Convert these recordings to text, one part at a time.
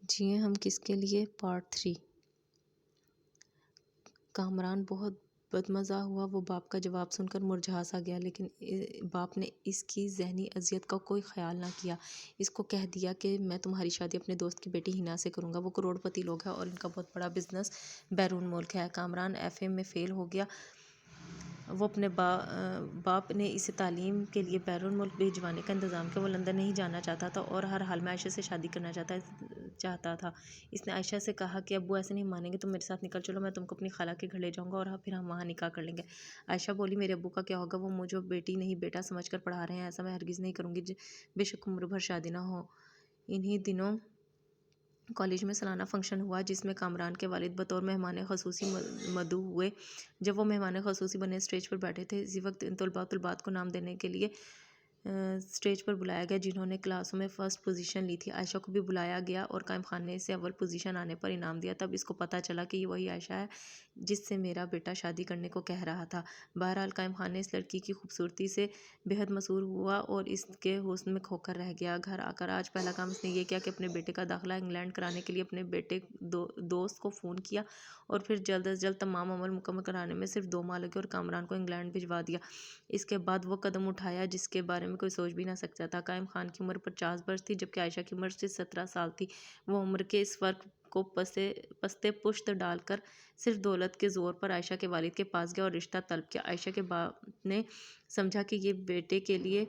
جیے ہم کس کے لیے پارٹ 3۔ کامران بہت بدمزہ ہوا۔ وہ باپ کا جواب سن کر مرجھا سا گیا، لیکن باپ نے اس کی ذہنی اذیت کا کوئی خیال نہ کیا۔ اس کو کہہ دیا کہ میں تمہاری شادی اپنے دوست کی بیٹی ہنا سے کروں گا۔ وہ کروڑ پتی لوگ ہیں اور ان کا بہت بڑا بزنس بیرون ملک ہے۔ کامران ایف اے میں فیل ہو گیا۔ وہ اپنے باپ نے اسے تعلیم کے لیے بیرون ملک بھیجوانے کا انتظام کیا۔ وہ لندن نہیں جانا چاہتا تھا اور ہر حال میں عائشہ سے شادی کرنا چاہتا تھا۔ اس نے عائشہ سے کہا کہ ابو ایسے نہیں مانیں گے، تم میرے ساتھ نکل چلو، میں تم کو اپنی خالہ کے گھر لے جاؤں گا اور پھر ہم وہاں نکاح کر لیں گے۔ عائشہ بولی، میرے ابو کا کیا ہوگا؟ وہ مجھے بیٹی نہیں بیٹا سمجھ کر پڑھا رہے ہیں، ایسا میں ہرگز نہیں کروں گی، بے شک عمر بھر شادی نہ ہو۔ انہی دنوں کالج میں سالانہ فنکشن ہوا جس میں کامران کے والد بطور مہمان خصوصی مدعو ہوئے۔ جب وہ مہمان خصوصی بنے اسٹیج پر بیٹھے تھے، اسی وقت ان طلباء و طالبات کو نام دینے کے لیے اسٹیج پر بلایا گیا جنہوں نے کلاسوں میں فرسٹ پوزیشن لی تھی۔ عائشہ کو بھی بلایا گیا اور قائم خان نے اسے اول پوزیشن آنے پر انعام دیا۔ تب اس کو پتہ چلا کہ یہ وہی عائشہ ہے جس سے میرا بیٹا شادی کرنے کو کہہ رہا تھا۔ بہرحال قائم خان نے اس لڑکی کی خوبصورتی سے بے حد مسرور ہوا اور اس کے حسن میں کھو کر رہ گیا۔ گھر آ کر آج پہلا کام اس نے یہ کیا کہ اپنے بیٹے کا داخلہ انگلینڈ کرانے کے لیے اپنے بیٹے دوست کو فون کیا اور پھر جلد از جلد تمام عمل مکمل کرانے میں صرف 2 ماہ لگے اور کامران کو انگلینڈ بھجوا دیا۔ اس کے بعد وہ قدم اٹھایا جس کے بارے میں کوئی سوچ بھی نہ سکتا تھا۔ قائم خان کی عمر 50 برس تھی جبکہ عائشہ کی عمر صرف 17 سال تھی۔ وہ عمر کے اس فرق کو پستے پشت ڈال کر صرف دولت کے زور پر عائشہ کے والد کے پاس گیا اور رشتہ طلب کیا۔ عائشہ کے باپ نے سمجھا کہ یہ بیٹے کے لیے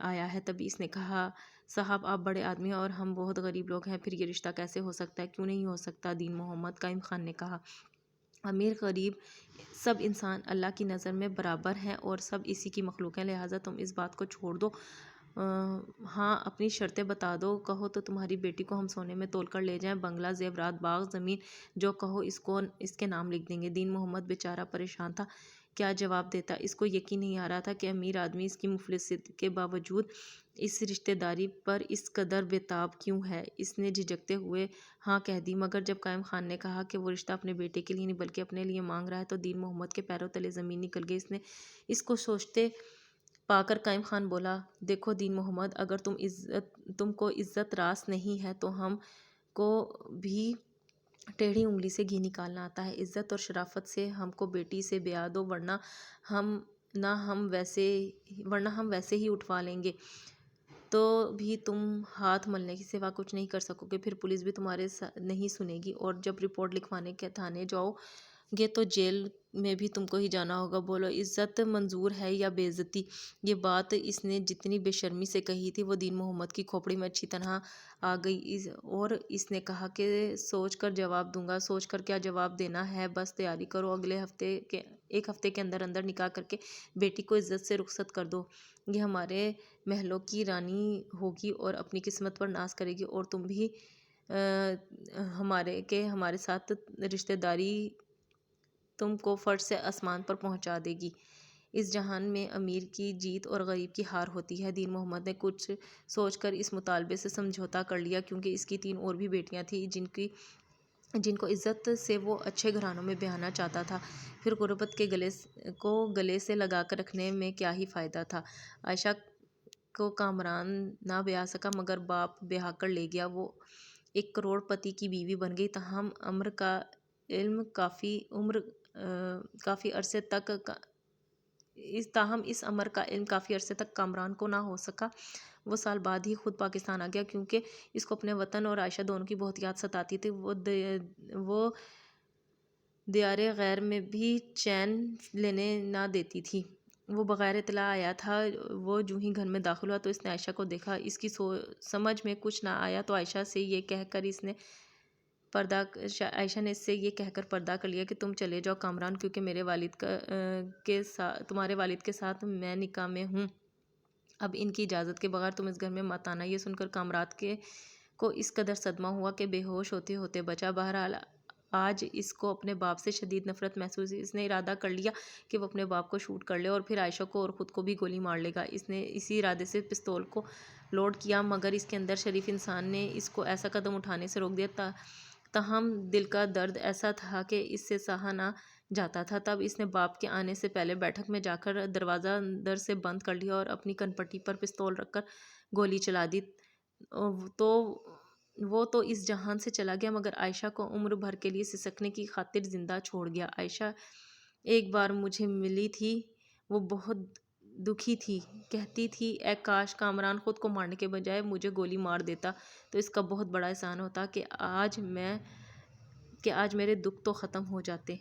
آیا ہے، تبھی اس نے کہا، صاحب آپ بڑے آدمی ہیں اور ہم بہت غریب لوگ ہیں، پھر یہ رشتہ کیسے ہو سکتا ہے؟ کیوں نہیں ہو سکتا دین محمد؟ قائم خان نے کہا، امیر غریب سب انسان اللہ کی نظر میں برابر ہیں اور سب اسی کی مخلوق ہیں، لہٰذا تم اس بات کو چھوڑ دو، ہاں اپنی شرطیں بتا دو، کہو تو تمہاری بیٹی کو ہم سونے میں تول کر لے جائیں، بنگلہ، زیورات، باغ، زمین، جو کہو اس کے نام لکھ دیں گے۔ دین محمد بیچارہ پریشان تھا، کیا جواب دیتا؟ اس کو یقین نہیں آ رہا تھا کہ امیر آدمی اس کی مفلست کے باوجود اس رشتہ داری پر اس قدر بےتاب کیوں ہے۔ اس نے جھجکتے ہوئے ہاں کہہ دی، مگر جب قائم خان نے کہا کہ وہ رشتہ اپنے بیٹے کے لیے نہیں بلکہ اپنے لیے مانگ رہا ہے تو دین محمد کے پیروں تلے زمین نکل گئی۔ اس کو سوچتے پا کر قائم خان بولا، دیکھو دین محمد، اگر تم کو عزت راست نہیں ہے تو ہم کو بھی ٹیڑھی انگلی سے گھی نکالنا آتا ہے۔ عزت اور شرافت سے ہم کو بیٹی سے بیاہ دو، ورنہ ہم ویسے ہی اٹھوا لیں گے تو بھی تم ہاتھ ملنے کے سوا کچھ نہیں کر سکو گے، پھر پولیس بھی تمہارے نہیں سنے گی اور جب رپورٹ لکھوانے کے تھانے جاؤ گے تو جیل میں بھی تم کو ہی جانا ہوگا۔ بولو عزت منظور ہے یا بے عزتی؟ یہ بات اس نے جتنی بے شرمی سے کہی تھی وہ دین محمد کی کھوپڑی میں اچھی طرح آ گئی اور اس نے کہا کہ سوچ کر جواب دوں گا۔ سوچ کر کیا جواب دینا ہے، بس تیاری کرو، ایک ہفتے کے اندر نکاح کر کے بیٹی کو عزت سے رخصت کر دو، یہ ہمارے محلوں کی رانی ہوگی اور اپنی قسمت پر ناز کرے گی اور تم بھی ہمارے ساتھ رشتہ داری تم کو فرش سے آسمان پر پہنچا دے گی۔ اس جہان میں امیر کی جیت اور غریب کی ہار ہوتی ہے۔ دین محمد نے کچھ سوچ کر اس مطالبے سے سمجھوتا کر لیا کیونکہ اس کی 3 اور بھی بیٹیاں تھیں جن کو عزت سے وہ اچھے گھرانوں میں بیاہنا چاہتا تھا، پھر غربت کے گلے سے لگا کر رکھنے میں کیا ہی فائدہ تھا۔ عائشہ کو کامران نہ بیاہ سکا مگر باپ بیاہ کر لے گیا۔ وہ 1 کروڑ پتی کی بیوی بن گئی، تاہم اس امر کا علم کافی عرصے تک کامران کو نہ ہو سکا۔ وہ سال بعد ہی خود پاکستان آ گیا کیونکہ اس کو اپنے وطن اور عائشہ دونوں کی بہت یاد ستاتی تھی۔ وہ دیار غیر میں بھی چین لینے نہ دیتی تھی۔ وہ بغیر اطلاع آیا تھا۔ وہ جوں ہی گھر میں داخل ہوا تو اس نے عائشہ کو دیکھا، اس کی سمجھ میں کچھ نہ آیا تو عائشہ نے اس سے یہ کہہ کر پردہ کر لیا کہ تم چلے جاؤ کامران، کیونکہ تمہارے والد کے ساتھ میں نکاح میں ہوں، اب ان کی اجازت کے بغیر تم اس گھر میں مت آنا۔ یہ سن کر کامران کو اس قدر صدمہ ہوا کہ بے ہوش ہوتے ہوتے بچا۔ بہرحال آج اس کو اپنے باپ سے شدید نفرت محسوس ہوئی۔ اس نے ارادہ کر لیا کہ وہ اپنے باپ کو شوٹ کر لے اور پھر عائشہ کو اور خود کو بھی گولی مار لے گا۔ اس نے اسی ارادے سے پستول کو لوڈ کیا مگر اس کے اندر شریف انسان نے اس کو ایسا قدم اٹھانے سے روک دیا، تاہم دل کا درد ایسا تھا کہ اس سے سہا نہ جاتا تھا۔ تب اس نے باپ کے آنے سے پہلے بیٹھک میں جا کر دروازہ اندر سے بند کر لیا اور اپنی کن پٹی پر پستول رکھ کر گولی چلا دی تو وہ تو اس جہان سے چلا گیا مگر عائشہ کو عمر بھر کے لیے سسکنے کی خاطر زندہ چھوڑ گیا۔ عائشہ ایک بار مجھے ملی تھی، وہ بہت دکھی تھی، کہتی تھی اے کاش کامران خود کو مارنے کے بجائے مجھے گولی مار دیتا تو اس کا بہت بڑا احسان ہوتا کہ آج میرے دکھ تو ختم ہو جاتے۔